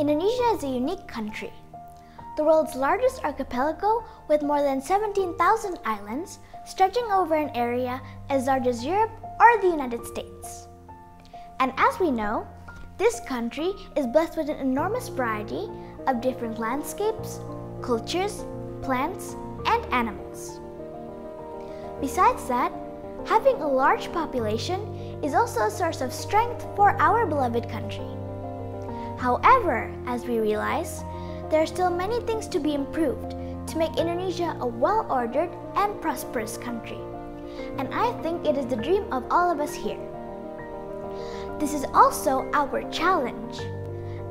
Indonesia is a unique country. The world's largest archipelago with more than 17,000 islands stretching over an area as large as Europe or the United States. And as we know, this country is blessed with an enormous variety of different landscapes, cultures, plants, and animals. Besides that, having a large population is also a source of strength for our beloved country. However, as we realize, there are still many things to be improved to make Indonesia a well-ordered and prosperous country. And I think it is the dream of all of us here. This is also our challenge.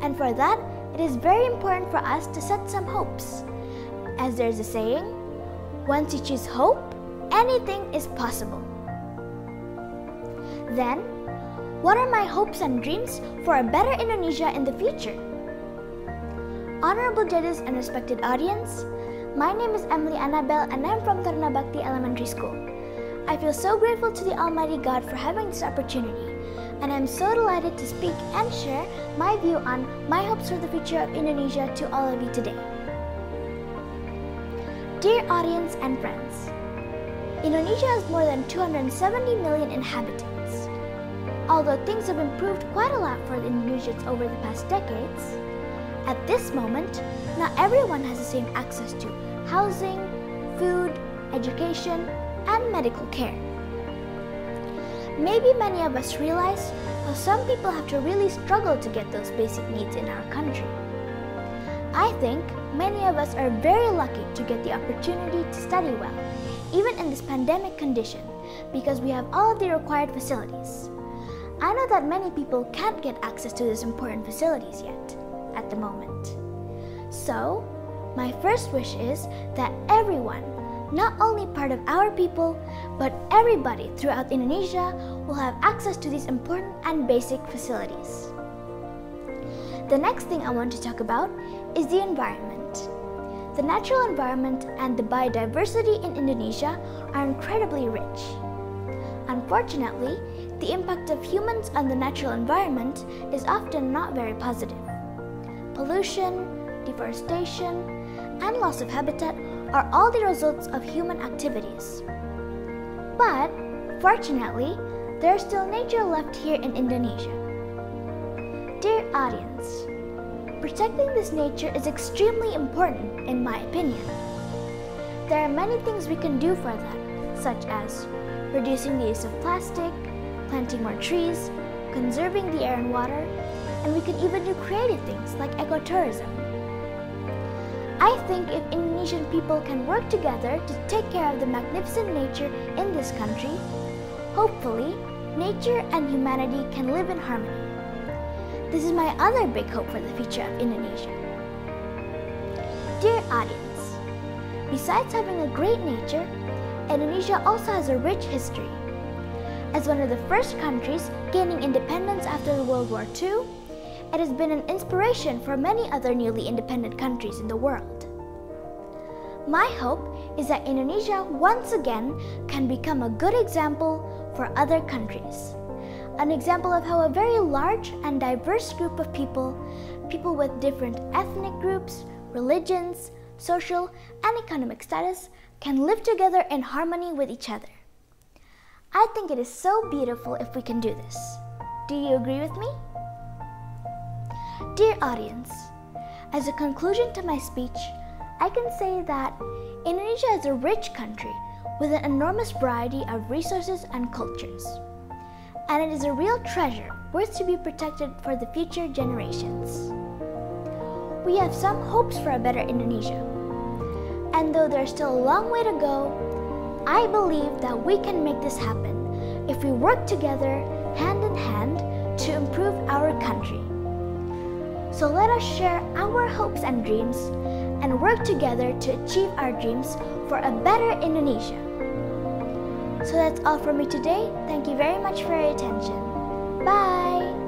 And for that, it is very important for us to set some hopes. As there's a saying, once you choose hope, anything is possible. Then, what are my hopes and dreams for a better Indonesia in the future? Honorable judges and respected audience, my name is Annabel and I'm from Taruna Bakti Elementary School. I feel so grateful to the Almighty God for having this opportunity, and I'm so delighted to speak and share my view on my hopes for the future of Indonesia to all of you today. Dear audience and friends, Indonesia has more than 270 million inhabitants. Although things have improved quite a lot for the Indonesians over the past decades, at this moment, not everyone has the same access to housing, food, education, and medical care. Maybe many of us realize how some people have to really struggle to get those basic needs in our country. I think many of us are very lucky to get the opportunity to study well, even in this pandemic condition, because we have all of the required facilities. I know that many people can't get access to these important facilities yet, at the moment. So, my first wish is that everyone, not only part of our people, but everybody throughout Indonesia will have access to these important and basic facilities. The next thing I want to talk about is the environment. The natural environment and the biodiversity in Indonesia are incredibly rich. Unfortunately, the impact of humans on the natural environment is often not very positive. Pollution, deforestation, and loss of habitat are all the results of human activities. But, fortunately, there is still nature left here in Indonesia. Dear audience, protecting this nature is extremely important in my opinion. There are many things we can do for that, such as reducing the use of plastic, planting more trees, conserving the air and water, and we can even do creative things like ecotourism. I think if Indonesian people can work together to take care of the magnificent nature in this country, hopefully, nature and humanity can live in harmony. This is my other big hope for the future of Indonesia. Dear audience, besides having a great nature, Indonesia also has a rich history. As one of the first countries gaining independence after World War II, it has been an inspiration for many other newly independent countries in the world. My hope is that Indonesia once again can become a good example for other countries. An example of how a very large and diverse group of people with different ethnic groups, religions, social, and economic status can live together in harmony with each other. I think it is so beautiful if we can do this. Do you agree with me? Dear audience, as a conclusion to my speech, I can say that Indonesia is a rich country with an enormous variety of resources and cultures. And it is a real treasure worth to be protected for the future generations. We have some hopes for a better Indonesia. And though there's still a long way to go, I believe that we can make this happen if we work together hand in hand to improve our country. So let us share our hopes and dreams and work together to achieve our dreams for a better Indonesia. So that's all from me today. Thank you very much for your attention. Bye!